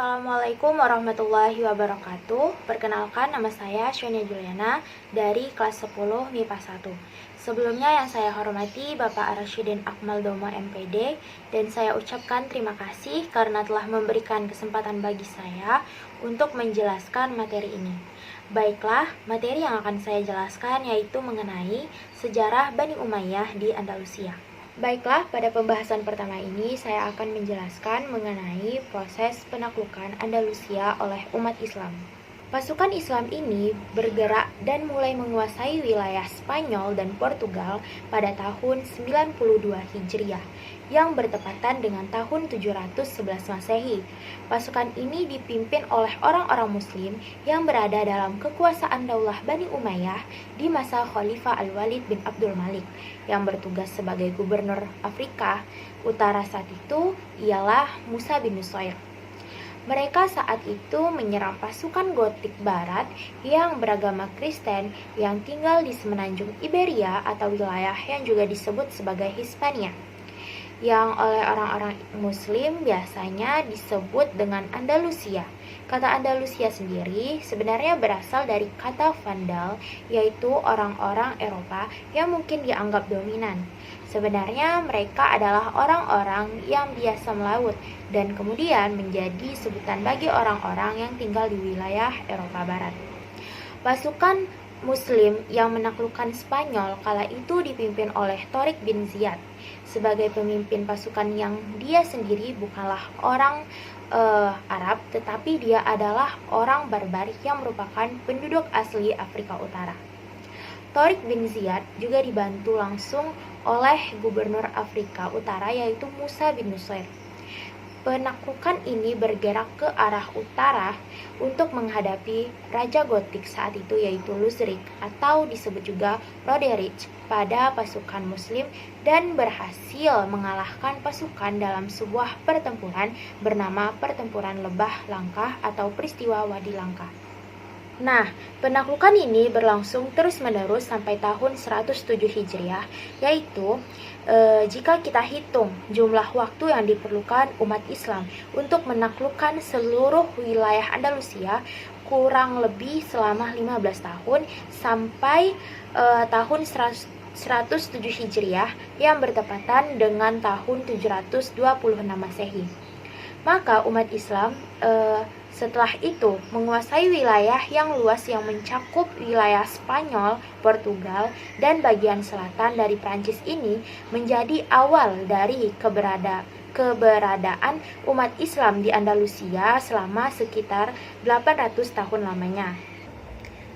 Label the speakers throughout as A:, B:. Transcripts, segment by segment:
A: Assalamualaikum warahmatullahi wabarakatuh. Perkenalkan, nama saya Shonia Juliana dari kelas 10 MIPA 1. Sebelumnya yang saya hormati Bapak Arsyidin Akmal Domo MPD, dan saya ucapkan terima kasih karena telah memberikan kesempatan bagi saya untuk menjelaskan materi ini. Baiklah, materi yang akan saya jelaskan yaitu mengenai sejarah Bani Umayyah di Andalusia. Baiklah, pada pembahasan pertama ini saya akan menjelaskan mengenai proses penaklukan Andalusia oleh umat Islam. Pasukan Islam ini bergerak dan mulai menguasai wilayah Spanyol dan Portugal pada tahun 92 Hijriah yang bertepatan dengan tahun 711 Masehi. Pasukan ini dipimpin oleh orang-orang Muslim yang berada dalam kekuasaan Daulah Bani Umayyah di masa Khalifah Al-Walid bin Abdul Malik yang bertugas sebagai gubernur Afrika Utara saat itu ialah Musa bin Nusayr. Mereka saat itu menyerang pasukan Gotik Barat yang beragama Kristen yang tinggal di semenanjung Iberia atau wilayah yang juga disebut sebagai Hispania, yang oleh orang-orang Muslim biasanya disebut dengan Andalusia. Kata Andalusia sendiri sebenarnya berasal dari kata Vandal, yaitu orang-orang Eropa yang mungkin dianggap dominan. Sebenarnya mereka adalah orang-orang yang biasa melaut dan kemudian menjadi sebutan bagi orang-orang yang tinggal di wilayah Eropa Barat. Pasukan Muslim yang menaklukkan Spanyol kala itu dipimpin oleh Torik bin Ziyad sebagai pemimpin pasukan yang dia sendiri bukanlah orang Arab, tetapi dia adalah orang barbarik yang merupakan penduduk asli Afrika Utara. Torik bin Ziyad juga dibantu langsung oleh gubernur Afrika Utara yaitu Musa bin Nusayr. Penaklukan ini bergerak ke arah utara untuk menghadapi Raja Gotik saat itu yaitu Lusrik atau disebut juga Roderich pada pasukan Muslim dan berhasil mengalahkan pasukan dalam sebuah pertempuran bernama Pertempuran Lebah Langkah atau Peristiwa Wadi Langkah. Nah, penaklukan ini berlangsung terus-menerus sampai tahun 107 Hijriah, yaitu jika kita hitung jumlah waktu yang diperlukan umat Islam untuk menaklukkan seluruh wilayah Andalusia, kurang lebih selama 15 tahun sampai tahun 107 Hijriah yang bertepatan dengan tahun 726 Masehi. Maka umat Islam setelah itu menguasai wilayah yang luas yang mencakup wilayah Spanyol, Portugal, dan bagian selatan dari Prancis ini menjadi awal dari keberadaan umat Islam di Andalusia selama sekitar 800 tahun lamanya.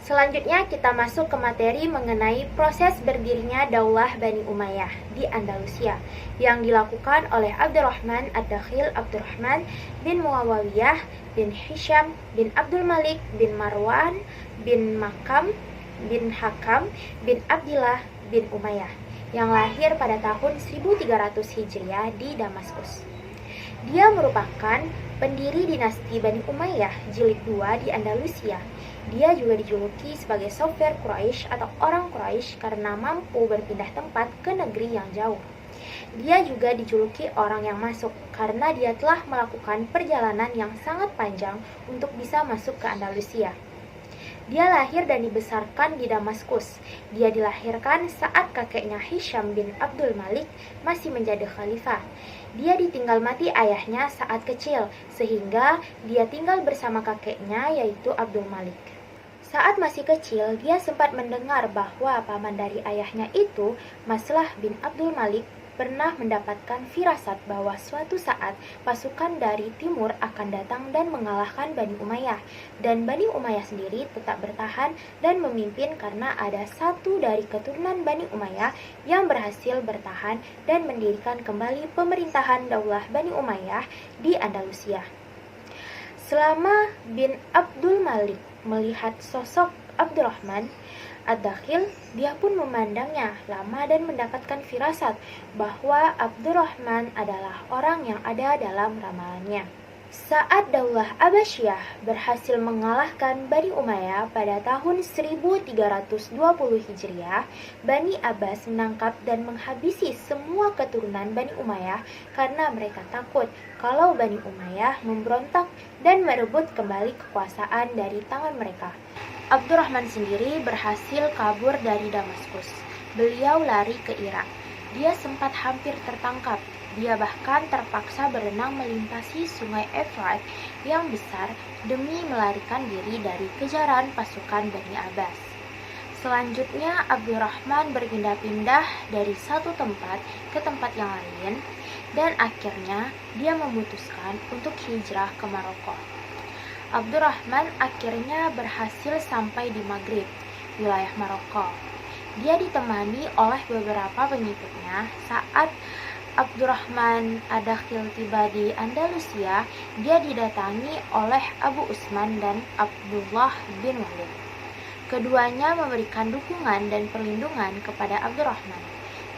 A: Selanjutnya kita masuk ke materi mengenai proses berdirinya Daulah Bani Umayyah di Andalusia yang dilakukan oleh Abdurrahman Ad-Dakhil Abdurrahman bin Muawiyah bin Hisham bin Abdul Malik bin Marwan bin Makam bin Hakam bin Abdillah bin Umayyah yang lahir pada tahun 1300 Hijriah di Damaskus. Dia merupakan pendiri dinasti Bani Umayyah jilid 2 di Andalusia. Dia juga dijuluki sebagai Sofir Quraisy atau orang Quraisy karena mampu berpindah tempat ke negeri yang jauh. Dia juga dijuluki orang yang masuk karena dia telah melakukan perjalanan yang sangat panjang untuk bisa masuk ke Andalusia. Dia lahir dan dibesarkan di Damaskus. Dia dilahirkan saat kakeknya Hisham bin Abdul Malik masih menjadi khalifah. Dia ditinggal mati ayahnya saat kecil, sehingga dia tinggal bersama kakeknya yaitu Abdul Malik. Saat masih kecil, dia sempat mendengar bahwa paman dari ayahnya itu, Maslah bin Abdul Malik, pernah mendapatkan firasat bahwa suatu saat pasukan dari timur akan datang dan mengalahkan Bani Umayyah, dan Bani Umayyah sendiri tetap bertahan dan memimpin karena ada satu dari keturunan Bani Umayyah yang berhasil bertahan dan mendirikan kembali pemerintahan Daulah Bani Umayyah di Andalusia. Selama bin Abdul Malik melihat sosok Abdurrahman Ad-Dakhil, dia pun memandangnya lama dan mendapatkan firasat bahwa Abdurrahman adalah orang yang ada dalam ramalannya. Saat Daulah Abbasiyah berhasil mengalahkan Bani Umayyah pada tahun 1320 Hijriah, Bani Abbas menangkap dan menghabisi semua keturunan Bani Umayyah karena mereka takut kalau Bani Umayyah memberontak dan merebut kembali kekuasaan dari tangan mereka. Abdurrahman sendiri berhasil kabur dari Damaskus. Beliau lari ke Irak. Dia sempat hampir tertangkap. Dia bahkan terpaksa berenang melintasi sungai Efrat yang besar demi melarikan diri dari kejaran pasukan Bani Abbas. Selanjutnya, Abdurrahman berpindah-pindah dari satu tempat ke tempat yang lain, dan akhirnya dia memutuskan untuk hijrah ke Maroko. Abdurrahman akhirnya berhasil sampai di Maghrib, wilayah Maroko. Dia ditemani oleh beberapa pengikutnya. Saat Abdurrahman Ad-Dakhil tiba di Andalusia, dia didatangi oleh Abu Usman dan Abdullah bin Walid. Keduanya memberikan dukungan dan perlindungan kepada Abdurrahman.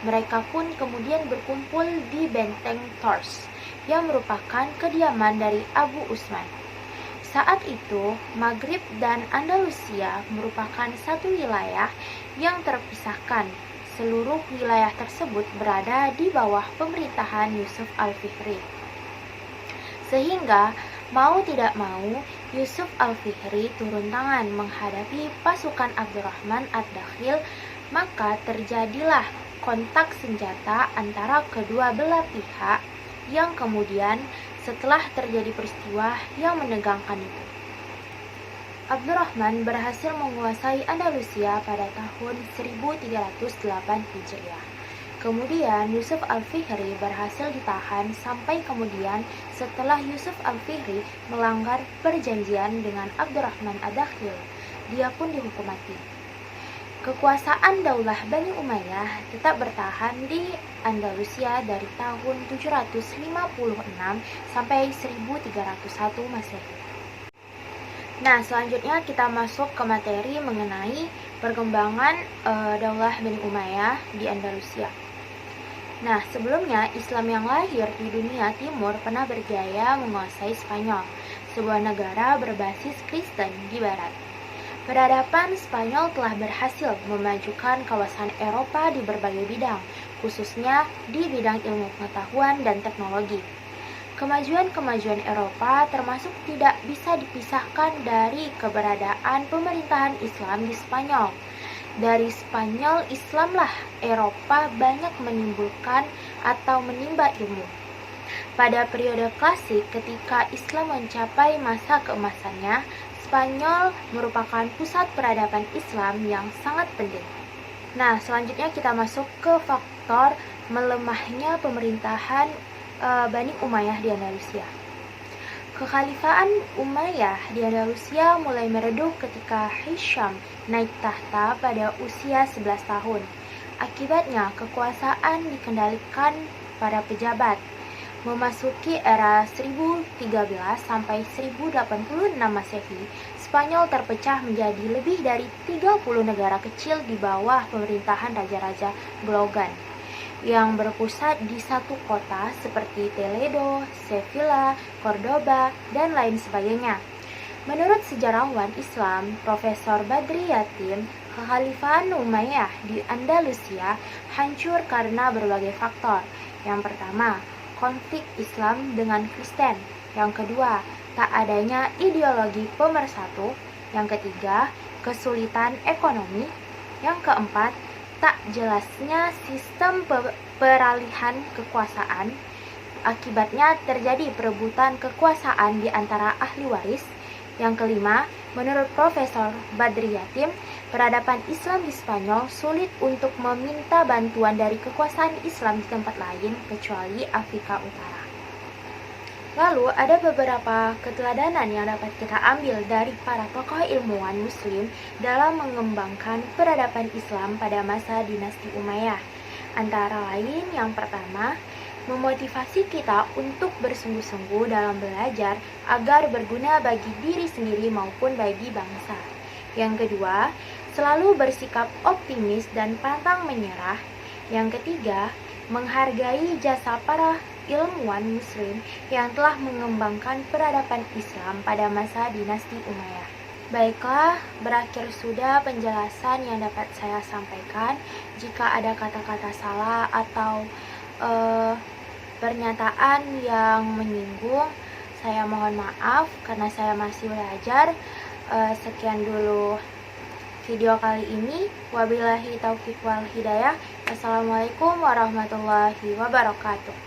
A: Mereka pun kemudian berkumpul di benteng Tours, yang merupakan kediaman dari Abu Usman. Saat itu, Maghrib dan Andalusia merupakan satu wilayah yang terpisahkan. Seluruh wilayah tersebut berada di bawah pemerintahan Yusuf Al-Fihri. Sehingga, mau tidak mau, Yusuf Al-Fihri turun tangan menghadapi pasukan Abdurrahman Ad-Dakhil, maka terjadilah kontak senjata antara kedua belah pihak yang kemudian setelah terjadi peristiwa yang menegangkan itu, Abdurrahman berhasil menguasai Andalusia pada tahun 1308 Hijriah. Kemudian Yusuf Al-Fihri berhasil ditahan sampai kemudian setelah Yusuf Al-Fihri melanggar perjanjian dengan Abdurrahman Ad-Dakhil, dia pun dihukum mati. Kekuasaan Daulah Bani Umayyah tetap bertahan di Andalusia dari tahun 756 sampai 1301 Masehi. Nah, selanjutnya kita masuk ke materi mengenai perkembangan Daulah Bani Umayyah di Andalusia. Nah, sebelumnya Islam yang lahir di dunia timur pernah berjaya menguasai Spanyol, sebuah negara berbasis Kristen di barat. Peradaban Spanyol telah berhasil memajukan kawasan Eropa di berbagai bidang, khususnya di bidang ilmu pengetahuan dan teknologi. Kemajuan-kemajuan Eropa termasuk tidak bisa dipisahkan dari keberadaan pemerintahan Islam di Spanyol. Dari Spanyol, Islamlah Eropa banyak menimbulkan atau menimba ilmu. Pada periode klasik, ketika Islam mencapai masa keemasannya, Spanyol merupakan pusat peradaban Islam yang sangat penting. Nah, selanjutnya kita masuk ke faktor melemahnya pemerintahan Bani Umayyah di Andalusia. Kekhalifahan Umayyah di Andalusia mulai meredup ketika Hisham naik tahta pada usia 11 tahun. Akibatnya, kekuasaan dikendalikan para pejabat. Memasuki era 1013 sampai 1086 Masehi, Spanyol terpecah menjadi lebih dari 30 negara kecil di bawah pemerintahan Raja-Raja Blogan yang berpusat di satu kota seperti Toledo, Sevilla, Cordoba, dan lain sebagainya. Menurut sejarawan Islam, Profesor Badri Yatim, kekhalifahan Umayyah di Andalusia hancur karena berbagai faktor. Yang pertama, konflik Islam dengan Kristen. Yang kedua, tak adanya ideologi pemersatu. Yang ketiga, kesulitan ekonomi. Yang keempat, tak jelasnya sistem peralihan kekuasaan. Akibatnya terjadi perebutan kekuasaan di antara ahli waris. Yang kelima, menurut Profesor Badri Yatim, peradaban Islam di Spanyol sulit untuk meminta bantuan dari kekuasaan Islam di tempat lain kecuali Afrika Utara. Lalu ada beberapa keteladanan yang dapat kita ambil dari para tokoh ilmuwan Muslim dalam mengembangkan peradaban Islam pada masa dinasti Umayyah. Antara lain, yang pertama, memotivasi kita untuk bersungguh-sungguh dalam belajar agar berguna bagi diri sendiri maupun bagi bangsa. Yang kedua, selalu bersikap optimis dan pantang menyerah. Yang ketiga, menghargai jasa para ilmuwan muslim yang telah mengembangkan peradaban Islam pada masa dinasti Umayyah. Baiklah, berakhir sudah penjelasan yang dapat saya sampaikan. Jika ada kata-kata salah atau pernyataan yang menyinggung, saya mohon maaf karena saya masih belajar. Sekian dulu video kali ini. Wabillahi taufiq wal hidayah. Assalamualaikum warahmatullahi wabarakatuh.